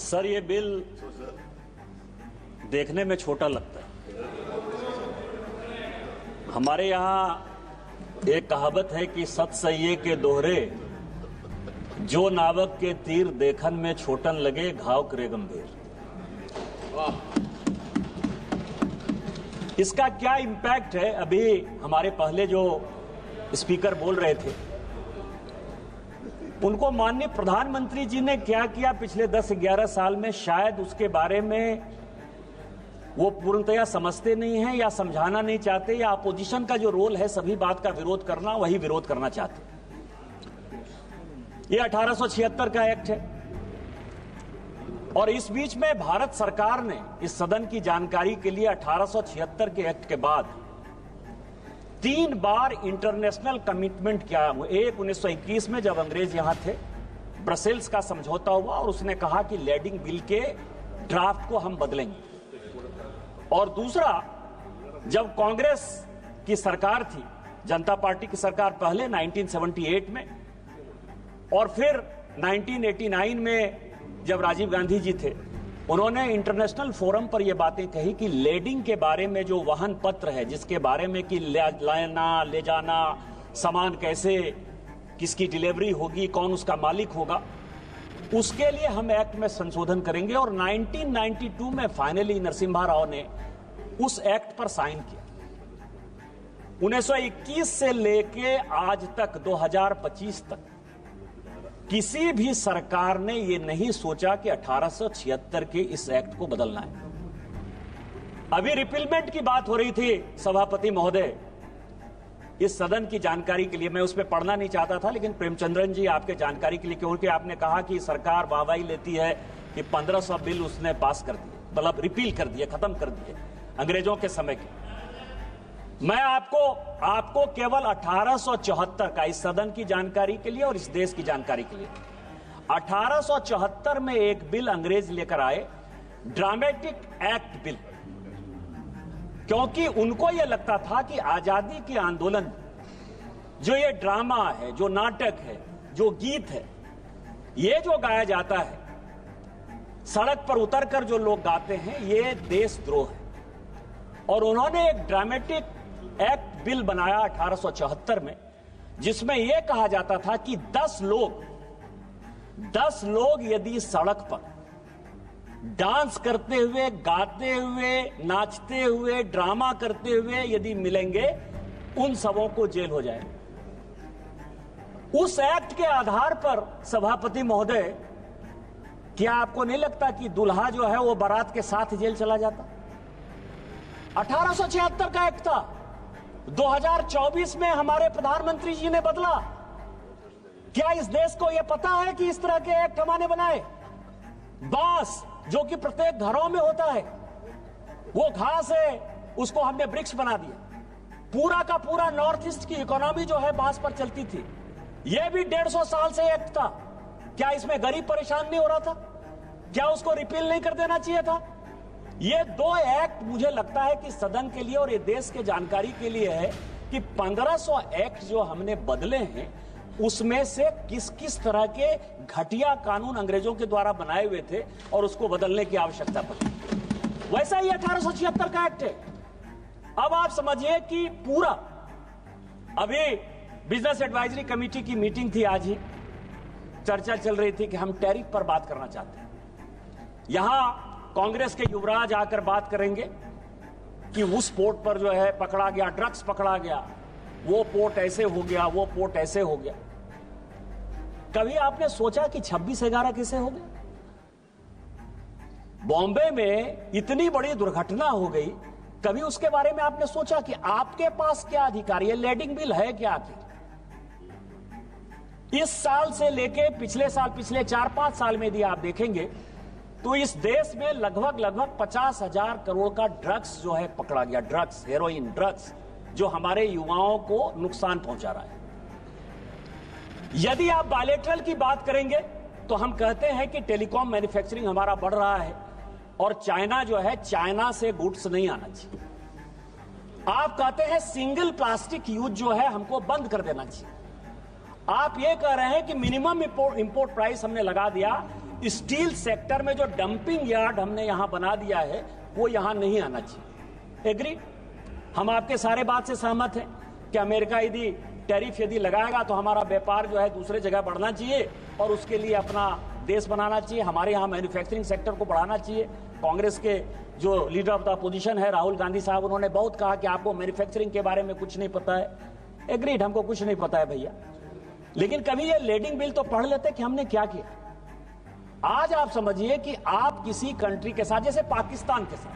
Sir, ये bill देखने में छोटा लगता है। हमारे यहाँ एक कहावत है कि सत सइये के दोहरे, जो नावक के तीर देखन में छोटन लगे, घाव करे गंभीर। इसका क्या इम्पैक्ट है? अभी हमारे पहले जो स्पीकर बोल रहे थे, उनको माननीय प्रधानमंत्री जी ने क्या किया पिछले 10-11 साल में, शायद उसके बारे में वो पूर्णतया समझते नहीं हैं या समझाना नहीं चाहते, या अपोजिशन का जो रोल है सभी बात का विरोध करना, वही विरोध करना चाहते। ये 1876 का एक्ट है और इस बीच में भारत सरकार ने इस सदन की जानकारी के लिए 1876 के एक्ट के बाद 3 बार इंटरनेशनल कमिटमेंट किया। एक 1921 में जब अंग्रेज यहां थे, ब्रसेल्स का समझौता हुआ और उसने कहा कि लैंडिंग बिल के ड्राफ्ट को हम बदलेंगे। और दूसरा, जब कांग्रेस की सरकार थी, जनता पार्टी की सरकार पहले 1978 में, और फिर 1989 में जब राजीव गांधी जी थे, उन्होंने इंटरनेशनल फोरम पर यह बातें कही कि लैंडिंग के बारे में जो वाहन पत्र है, जिसके बारे में कि लाना ले जाना, सामान कैसे, किसकी डिलीवरी होगी, कौन उसका मालिक होगा, उसके लिए हम एक्ट में संशोधन करेंगे। और 1992 में फाइनली नरसिम्हा राव ने उस एक्ट पर साइन किया। 1921 से लेके आज तक 2025 तक किसी भी सरकार ने यह नहीं सोचा कि 1876 के इस एक्ट को बदलना है। अभी रिपीलमेंट की बात हो रही थी सभापति महोदय, इस सदन की जानकारी के लिए, मैं उसमें पढ़ना नहीं चाहता था, लेकिन प्रेमचंद्रन जी आपके जानकारी के लिए, क्योंकि आपने कहा कि सरकार वाहवाही लेती है कि 1500 बिल उसने पास कर दिए, मतलब रिपील कर दिए, खत्म कर दिए अंग्रेजों के समय के। मैं आपको केवल 1874 का, इस सदन की जानकारी के लिए और इस देश की जानकारी के लिए, 1874 में एक बिल अंग्रेज लेकर आए, ड्रामेटिक एक्ट बिल, क्योंकि उनको यह लगता था कि आजादी के आंदोलन, जो ये ड्रामा है, जो नाटक है, जो गीत है, ये जो गाया जाता है, सड़क पर उतरकर जो लोग गाते हैं, ये देशद्रोह है। और उन्होंने एक ड्रामेटिक एक्ट बिल बनाया 1874 में, जिसमें यह कहा जाता था कि 10 लोग यदि सड़क पर डांस करते हुए, गाते हुए, नाचते हुए, ड्रामा करते हुए यदि मिलेंगे, उन सबों को जेल हो जाए। उस एक्ट के आधार पर सभापति महोदय, क्या आपको नहीं लगता कि दूल्हा जो है वो बारात के साथ जेल चला जाता? 1876 का एक्ट था, 2024 में हमारे प्रधानमंत्री जी ने बदला। क्या इस देश को यह पता है कि इस तरह के एक्ट हमने बनाए? बांस जो कि प्रत्येक घरों में होता है, वो घास है, उसको हमने वृक्ष बना दिया। पूरा का पूरा नॉर्थ ईस्ट की इकोनॉमी जो है बांस पर चलती थी। यह भी 150 साल से एक्ट था। क्या इसमें गरीब परेशान नहीं हो रहा था? क्या उसको रिपील नहीं कर देना चाहिए था? ये 2 एक्ट मुझे लगता है कि सदन के लिए और ये देश के जानकारी के लिए है कि 1500 एक्ट जो हमने बदले हैं, उसमें से किस किस तरह के घटिया कानून अंग्रेजों के द्वारा बनाए हुए थे और उसको बदलने की आवश्यकता पड़ी। वैसा ही 1876 का एक्ट है। अब आप समझिए कि पूरा, अभी बिजनेस एडवाइजरी कमेटी की मीटिंग थी, आज ही चर्चा चल रही थी कि हम टैरिफ पर बात करना चाहते हैं। यहां कांग्रेस के युवराज आकर बात करेंगे कि उस पोर्ट पर जो है पकड़ा गया, ड्रग्स पकड़ा गया, वो पोर्ट ऐसे हो गया, वो पोर्ट ऐसे हो गया। कभी आपने सोचा कि 26/11 कैसे हो गया? बॉम्बे में इतनी बड़ी दुर्घटना हो गई, कभी उसके बारे में आपने सोचा कि आपके पास क्या अधिकार, ये लैंडिंग बिल है क्या आखिर? इस साल से लेके पिछले साल, पिछले 4-5 साल में यदि आप देखेंगे तो इस देश में लगभग 50,000 करोड़ का ड्रग्स जो है पकड़ा गया। ड्रग्स, हेरोइन ड्रग्स, जो हमारे युवाओं को नुकसान पहुंचा रहा है। यदि आप बायलैटरल की बात करेंगे तो हम कहते हैं कि टेलीकॉम मैन्युफैक्चरिंग हमारा बढ़ रहा है और चाइना जो है, चाइना से गुड्स नहीं आना चाहिए। आप कहते हैं सिंगल प्लास्टिक यूज जो है हमको बंद कर देना चाहिए। आप ये कह रहे हैं कि मिनिमम इंपोर्ट प्राइस हमने लगा दिया स्टील सेक्टर में जो डंपिंग यार्ड हमने यहां बना दिया है वो यहां नहीं आना चाहिए। एग्री? हम आपके सारे बात से सहमत हैं कि अमेरिका यदि टैरिफ यदि लगाएगा तो हमारा व्यापार जो है दूसरे जगह बढ़ना चाहिए और उसके लिए अपना देश बनाना चाहिए, हमारे यहाँ मैन्युफैक्चरिंग सेक्टर को बढ़ाना चाहिए। कांग्रेस के जो लीडर ऑफ द अपोजिशन है राहुल गांधी साहब, उन्होंने बहुत कहा कि आपको मैन्युफैक्चरिंग के बारे में कुछ नहीं पता है। एग्रीड, हमको कुछ नहीं पता है भैया, लेकिन कभी ये लेडिंग बिल तो पढ़ लेते कि हमने क्या किया। आज आप समझिए कि आप किसी कंट्री के साथ, जैसे पाकिस्तान के साथ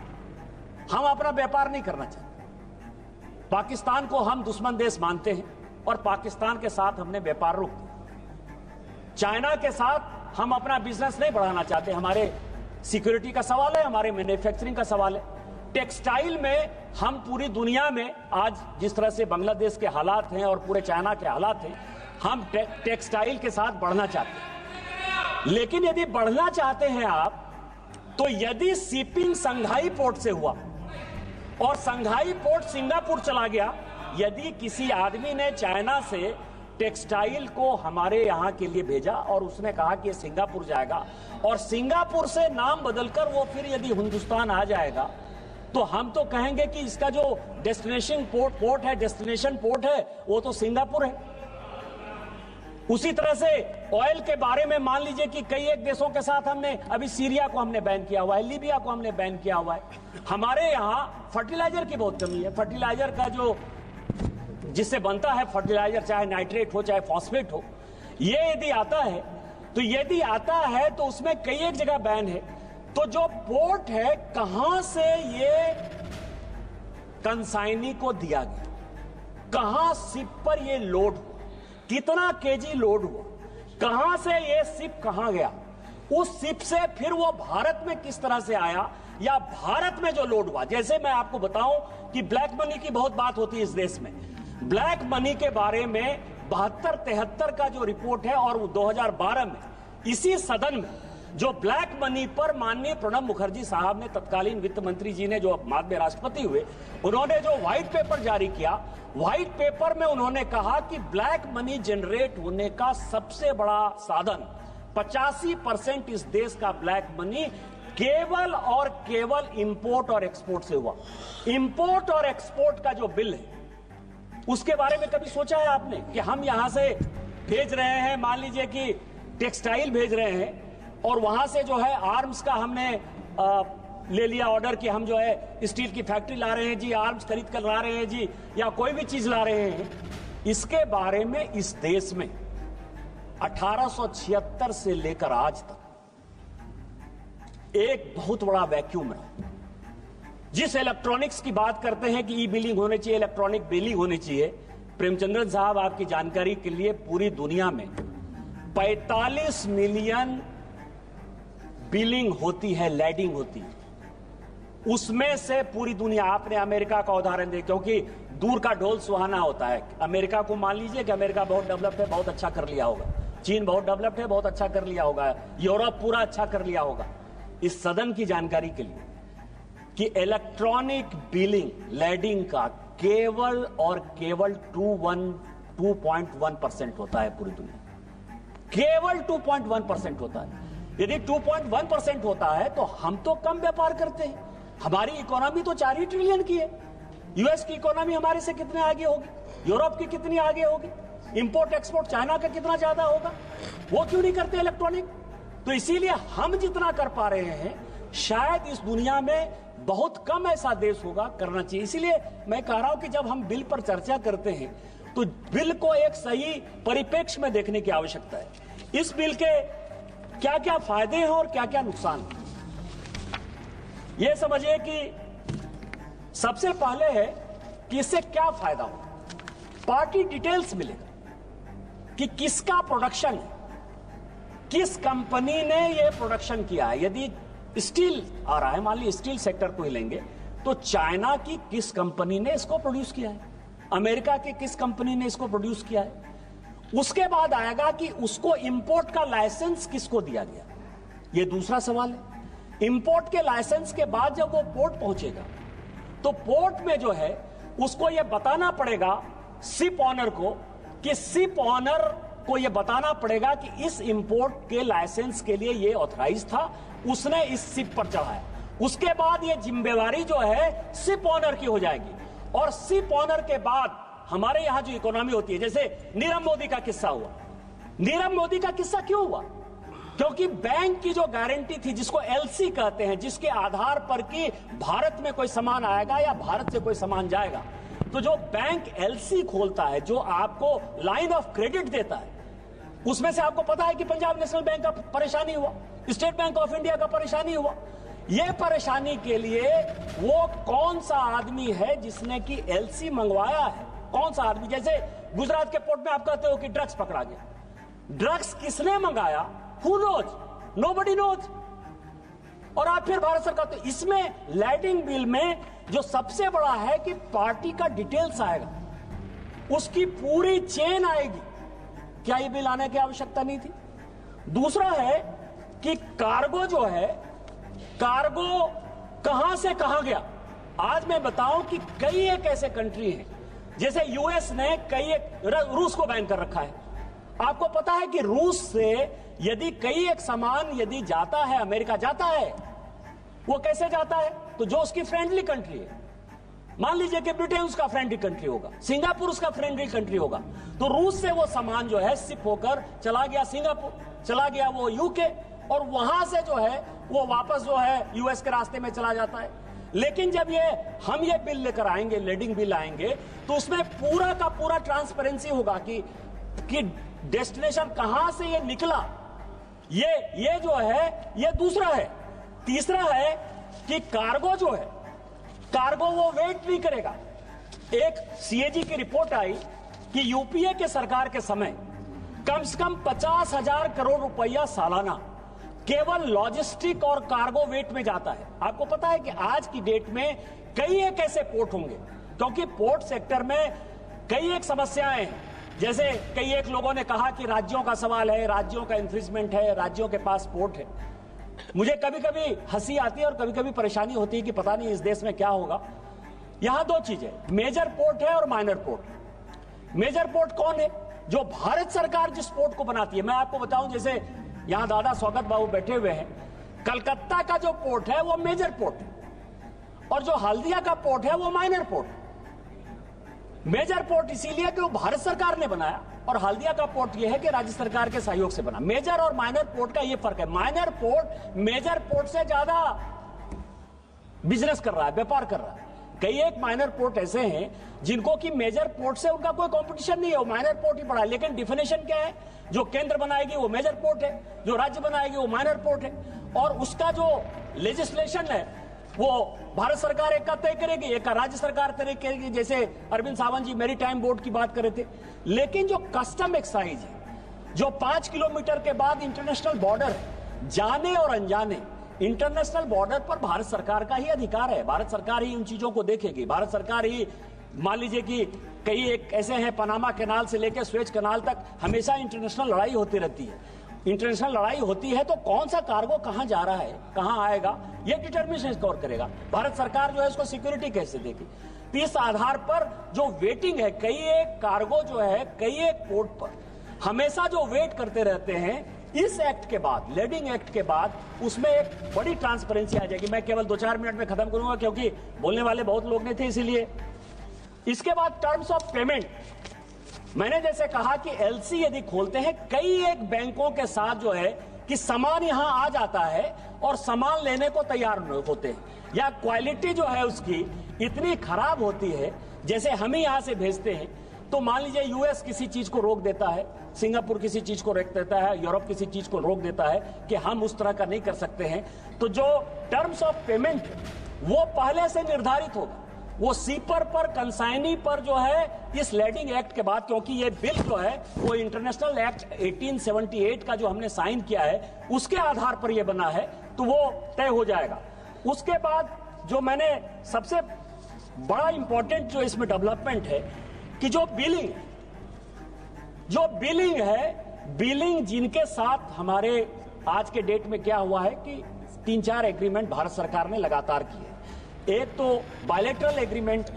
हम अपना व्यापार नहीं करना चाहते, पाकिस्तान को हम दुश्मन देश मानते हैं और पाकिस्तान के साथ हमने व्यापार रोक दिया। चाइना के साथ हम अपना बिजनेस नहीं बढ़ाना चाहते, हमारे सिक्योरिटी का सवाल है, हमारे मैन्युफैक्चरिंग का सवाल है। टेक्सटाइल में हम पूरी दुनिया में आज जिस तरह से बांग्लादेश के हालात हैं और पूरे चाइना के हालात हैं, हम टेक्सटाइल के साथ बढ़ना चाहते हैं। लेकिन यदि बढ़ना चाहते हैं आप, तो यदि शिपिंग संघाई पोर्ट से हुआ और संघाई पोर्ट सिंगापुर चला गया, यदि किसी आदमी ने चाइना से टेक्सटाइल को हमारे यहां के लिए भेजा और उसने कहा कि सिंगापुर जाएगा और सिंगापुर से नाम बदलकर वो फिर यदि हिंदुस्तान आ जाएगा, तो हम तो कहेंगे कि इसका जो डेस्टिनेशन पोर्ट है, डेस्टिनेशन पोर्ट है, वो तो सिंगापुर है। उसी तरह से ऑयल के बारे में मान लीजिए कि कई एक देशों के साथ हमने, अभी सीरिया को हमने बैन किया हुआ है, लीबिया को हमने बैन किया हुआ है। हमारे यहाँ फर्टिलाइजर की बहुत कमी है। फर्टिलाइजर का जो जिससे बनता है फर्टिलाइजर, चाहे नाइट्रेट हो चाहे फॉस्फेट हो, ये यदि आता है तो उसमें कई एक जगह बैन है। तो जो पोर्ट है, कहां से ये कंसाइनी को दिया गया, कहां शिप पर ये लोड हुआ, कितना केजी लोड हुआ, कहां से ये शिप कहां गया, उस शिप से फिर वो भारत में किस तरह से आया, या भारत में जो लोड हुआ। जैसे मैं आपको बताऊं कि ब्लैक मनी की बहुत बात होती है इस देश में। ब्लैक मनी के बारे में 72-73 का जो रिपोर्ट है और 2012 में इसी सदन में जो ब्लैक मनी पर माननीय प्रणब मुखर्जी साहब ने, तत्कालीन वित्त मंत्री जी ने, जो बाद में राष्ट्रपति हुए, उन्होंने जो व्हाइट पेपर जारी किया, व्हाइट पेपर में उन्होंने कहा कि ब्लैक मनी जनरेट होने का सबसे बड़ा साधन 85% इस देश का ब्लैक मनी केवल और केवल इंपोर्ट और एक्सपोर्ट से हुआ। इंपोर्ट और एक्सपोर्ट का जो बिल है, उसके बारे में कभी सोचा है आपने कि हम यहां से भेज रहे हैं, मान लीजिए कि टेक्सटाइल भेज रहे हैं और वहां से जो है आर्म्स का हमने ले लिया ऑर्डर कि हम जो है स्टील की फैक्ट्री ला रहे हैं जी, आर्म्स खरीद कर ला रहे हैं जी, या कोई भी चीज ला रहे हैं। इसके बारे में इस देश में 1876 से लेकर आज तक एक बहुत बड़ा वैक्यूम है। जिस इलेक्ट्रॉनिक्स की बात करते हैं कि ई बिलिंग होनी चाहिए, इलेक्ट्रॉनिक बिलिंग होनी चाहिए, प्रेमचंद्रन साहब आपकी जानकारी के लिए पूरी दुनिया में 45 मिलियन बिलिंग होती है, लैडिंग होती है। उसमें से पूरी दुनिया, आपने अमेरिका का उदाहरण दे, क्योंकि दूर का ढोल सुहाना होता है। अमेरिका को मान लीजिए कि अमेरिका बहुत डेवलप्ड है, बहुत अच्छा कर लिया होगा। चीन बहुत डेवलप्ड है, बहुत अच्छा कर लिया होगा। यूरोप पूरा अच्छा कर लिया होगा। इस सदन की जानकारी के लिए कि इलेक्ट्रॉनिक बिलिंग, लैडिंग का केवल और केवल 2.1% होता है पूरी दुनिया, केवल 2.1% होता है। यदि 2.1% होता है तो हम तो कम व्यापार करते हैं। हमारी इकोनॉमी तो 4 ही ट्रिलियन की है। यूएस की इकोनॉमी हमारे से कितने आगे होगी, यूरोप की कितनी आगे होगी, इंपोर्ट एक्सपोर्ट चाइना का कितना ज्यादा होगा। वो क्यों नहीं करते इलेक्ट्रॉनिक? तो इसीलिए हम जितना कर पा रहे हैं, शायद इस दुनिया में बहुत कम ऐसा देश होगा करना चाहिए। इसीलिए मैं कह रहा हूं कि जब हम बिल पर चर्चा करते हैं तो बिल को एक सही परिप्रेक्ष्य में देखने की आवश्यकता है। इस बिल के क्या क्या फायदे हैं और क्या क्या नुकसान हैं, यह समझिए कि सबसे पहले है कि इससे क्या फायदा होगा। पार्टी डिटेल्स मिलेगा कि किसका प्रोडक्शन है, किस कंपनी ने यह प्रोडक्शन किया है। यदि स्टील आ रहा है, मान लीजिए स्टील सेक्टर को ही लेंगे, तो चाइना की किस कंपनी ने इसको प्रोड्यूस किया है, अमेरिका की किस कंपनी ने इसको प्रोड्यूस किया है। उसके बाद आएगा कि उसको इंपोर्ट का लाइसेंस किसको दिया गया, यह दूसरा सवाल है। इंपोर्ट के लाइसेंस के बाद जब वो पोर्ट पहुंचेगा तो पोर्ट में जो है उसको यह बताना पड़ेगा शिप ऑनर को कि शिप ऑनर को यह बताना पड़ेगा कि इस इंपोर्ट के लाइसेंस के लिए यह ऑथराइज था, उसने इस शिप पर चढ़ाया। उसके बाद यह जिम्मेवारी जो है शिप ऑनर की हो जाएगी, और शिप ऑनर के बाद हमारे यहां जो इकोनॉमी होती है, जैसे नीरव मोदी का किस्सा हुआ। नीरव मोदी का किस्सा क्यों हुआ? क्योंकि बैंक की जो गारंटी थी, जिसको एलसी कहते हैं, जिसके आधार पर कि भारत में कोई सामान आएगा या भारत से कोई सामान जाएगा, तो जो बैंक एलसी खोलता है, जो आपको लाइन ऑफ क्रेडिट देता है, उसमें से आपको पता है कि पंजाब नेशनल बैंक का परेशानी हुआ, स्टेट बैंक ऑफ इंडिया का परेशानी हुआ। यह परेशानी के लिए वो कौन सा आदमी है जिसने कि एलसी मंगवाया है? कौन सा आदमी? जैसे गुजरात के पोर्ट में आप कहते हो कि ड्रग्स पकड़ा गया, ड्रग्स किसने मंगाया? Who knows? Nobody knows. और आप फिर भारत सरकार, तो इसमें लैंडिंग बिल में जो सबसे बड़ा है कि पार्टी का डिटेल्स आएगा, उसकी पूरी चेन आएगी। क्या ये बिल आने की आवश्यकता नहीं थी? दूसरा है कि कार्गो जो है, कार्गो कहां से कहां गया। आज मैं बताऊं कि कई एक ऐसे कंट्री हैं, जैसे यूएस ने कई एक, रूस को बैन कर रखा है। आपको पता है कि रूस से यदि कई एक सामान यदि जाता है, अमेरिका जाता है, वो कैसे जाता है? तो जो उसकी फ्रेंडली कंट्री है, मान लीजिए कि ब्रिटेन उसका फ्रेंडली कंट्री होगा, सिंगापुर उसका फ्रेंडली कंट्री होगा, तो रूस से वो सामान जो है शिप होकर चला गया सिंगापुर, चला गया वो यूके, और वहां से जो है वो वापस जो है यूएस के रास्ते में चला जाता है। लेकिन जब हम ये बिल लेकर आएंगे, लैंडिंग बिल आएंगे, तो उसमें पूरा का पूरा ट्रांसपेरेंसी होगा कि डेस्टिनेशन कहां से ये निकला। ये जो है, ये दूसरा है। तीसरा है कि कार्गो जो है, कार्गो वो वेट नहीं करेगा। एक सीएजी की रिपोर्ट आई कि यूपीए के सरकार के समय कम से कम 50,000 करोड़ रुपया सालाना केवल लॉजिस्टिक और कार्गो वेट में जाता है। आपको पता है कि आज की डेट में कई एक ऐसे पोर्ट होंगे, क्योंकि पोर्ट सेक्टर में कई एक समस्याएं हैं। जैसे कई एक लोगों ने कहा कि राज्यों का सवाल है, राज्यों का इन्फ्रिजमेंट है, राज्यों के पास पोर्ट है। मुझे कभी कभी हंसी आती है और कभी कभी परेशानी होती है कि पता नहीं इस देश में क्या होगा। यहां दो चीजें, मेजर पोर्ट है और माइनर पोर्ट। मेजर पोर्ट कौन है? जो भारत सरकार जिस पोर्ट को बनाती है। मैं आपको बताऊं, जैसे यहां दादा स्वागत बाबू बैठे हुए हैं, कलकत्ता का जो पोर्ट है वो मेजर पोर्ट है, और जो हल्दिया का पोर्ट है वो माइनर पोर्ट है। मेजर पोर्ट इसीलिए कि वो भारत सरकार ने बनाया, और हल्दिया का पोर्ट यह है कि राज्य सरकार के सहयोग से बना। मेजर और माइनर पोर्ट का यह फर्क है। माइनर पोर्ट मेजर पोर्ट से ज्यादा बिजनेस कर रहा है, व्यापार कर रहा है। कई एक माइनर पोर्ट ऐसे हैं जिनको कि मेजर पोर्ट से उनका कोई कंपटीशन नहीं है, वो माइनर पोर्ट ही पड़ा है। लेकिन डिफिनेशन क्या है? जो केंद्र बनाएगी वो मेजर पोर्ट है, जो राज्य बनाएगी वो माइनर पोर्ट है, और उसका जो लेजिस्लेशन है वो भारत सरकार एक का तय करेगी, एक का राज्य सरकार तय करेगी। जैसे अरविंद सावंत जी मेरी टाइम बोर्ड की बात कर रहे थे। लेकिन जो कस्टम एक्साइज है, जो 5 किलोमीटर के बाद इंटरनेशनल बॉर्डर है, जाने और अनजाने इंटरनेशनल बॉर्डर पर भारत सरकार का ही अधिकार है। भारत सरकार ही उन चीजों को देखेगी। भारत सरकार ही, मान लीजिए कि कई एक ऐसे हैं, पनामा कैनाल से लेकर स्वेज कैनाल तक हमेशा इंटरनेशनल लड़ाई होती रहती है। इंटरनेशनल लड़ाई होती है तो कौन सा कार्गो कहां जा रहा है, कहां आएगा, यह डिटर्मिनेशन स्कोर करेगा। भारत सरकार जो है उसको सिक्योरिटी कैसे देगी। तो इस आधार पर जो वेटिंग है, कई एक कार्गो जो है कई एक पोर्ट पर हमेशा जो वेट करते रहते हैं, इस एक्ट के बाद, लैंडिंग एक्ट के बाद, उसमें एक बड़ी ट्रांसपेरेंसी आ जाएगी। मैं केवल 2-4 मिनट में खत्म करूंगा क्योंकि बोलने वाले बहुत लोग नहीं थे, इसीलिए। इसके बाद टर्म्स ऑफ पेमेंट, मैंने जैसे कहा कि एलसी यदि खोलते हैं, कई एक बैंकों के साथ जो है कि सामान यहां आ जाता है और सामान लेने को तैयार होते हैं, या क्वालिटी जो है उसकी इतनी खराब होती है, जैसे हम ही यहां से भेजते हैं, तो मान लीजिए यूएस किसी चीज को रोक देता है, सिंगापुर किसी चीज को रोक देता है, यूरोप किसी चीज को रोक देता है कि हम उस तरह का नहीं कर सकते हैं, तो जो टर्म्स ऑफ पेमेंट वो पहले से निर्धारित होगा। वो सीपर पर, कंसाइनी पर जो है इस लैंडिंग एक्ट के बाद, क्योंकि ये बिल जो है वो इंटरनेशनल एक्ट 1878 का जो हमने साइन किया है उसके आधार पर ये बना है, तो वो तय हो जाएगा। उसके बाद जो मैंने सबसे बड़ा इंपॉर्टेंट जो इसमें डेवलपमेंट है कि जो बिलिंग है, बिलिंग जिनके साथ हमारे आज के डेट में क्या हुआ है कि 3-4 एग्रीमेंट भारत सरकार ने लगातार किए। एक तो बायलैटरल एग्रीमेंट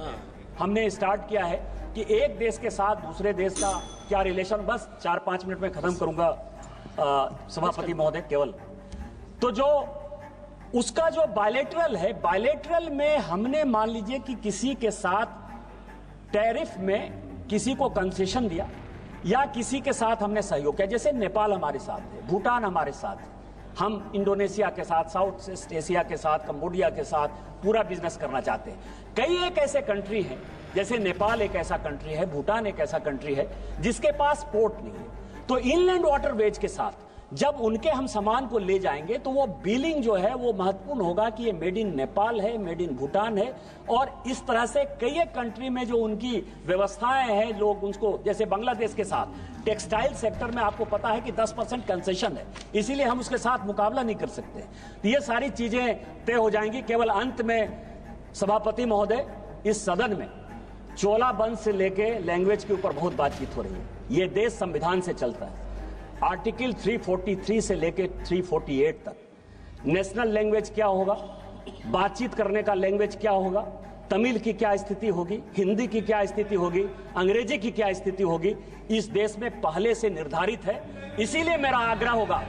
हमने स्टार्ट किया है, कि एक देश के साथ दूसरे देश का क्या रिलेशन, बस 4-5 मिनट में खत्म करूंगा सभापति महोदय केवल। तो जो उसका जो बायलैटरल है, बायलैटरल में हमने मान लीजिए कि किसी के साथ टैरिफ में किसी को कंसेशन दिया या किसी के साथ हमने सहयोग किया, जैसे नेपाल हमारे साथ है, भूटान हमारे साथ है, हम इंडोनेशिया के साथ, साउथ ईस्ट एशिया के साथ, कंबोडिया के साथ पूरा बिजनेस करना चाहते हैं। कई एक ऐसे कंट्री हैं, जैसे नेपाल एक ऐसा कंट्री है, भूटान एक ऐसा कंट्री है जिसके पास पोर्ट नहीं है। तो इनलैंड वाटरवेज के साथ जब उनके हम सामान को ले जाएंगे तो वो बिलिंग जो है वो महत्वपूर्ण होगा कि ये मेड इन नेपाल है, मेड इन भूटान है। और इस तरह से कई एक कंट्री में जो उनकी व्यवस्थाएं हैं, लोग उसको, जैसे बांग्लादेश के साथ टेक्सटाइल सेक्टर में आपको पता है कि 10% कंसेशन है, इसीलिए हम उसके साथ मुकाबला नहीं कर सकते। तो ये सारी चीजें तय हो जाएंगी। केवल अंत में सभापति महोदय, इस सदन में चोला वंश से लेके लैंग्वेज के ऊपर बहुत बातचीत हो रही है। ये देश संविधान से चलता है, आर्टिकल 343 से लेके 348 तक नेशनल लैंग्वेज क्या होगा, बातचीत करने का लैंग्वेज क्या होगा, तमिल की क्या स्थिति होगी, हिंदी की क्या स्थिति होगी, अंग्रेजी की क्या स्थिति होगी, इस देश में पहले से निर्धारित है। इसीलिए मेरा आग्रह होगा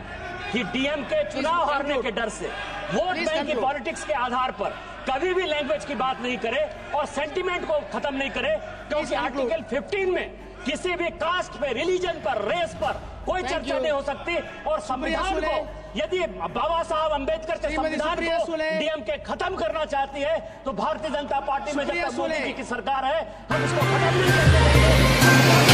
कि डीएमके चुनाव हारने के डर से वोट बैंक की पॉलिटिक्स के आधार पर कभी भी लैंग्वेज की बात नहीं करे और सेंटिमेंट को खत्म नहीं करे, क्योंकि आर्टिकल 15 में किसी भी कास्ट पे, रिलीजन पर, रेस पर कोई चर्चा नहीं हो सकती। और संविधान को, यदि बाबा साहब अंबेडकर के संविधान को डीएमके खत्म करना चाहती है तो भारतीय जनता पार्टी में जब तक मोदी जी की सरकार है हम इसको खत्म नहीं करते।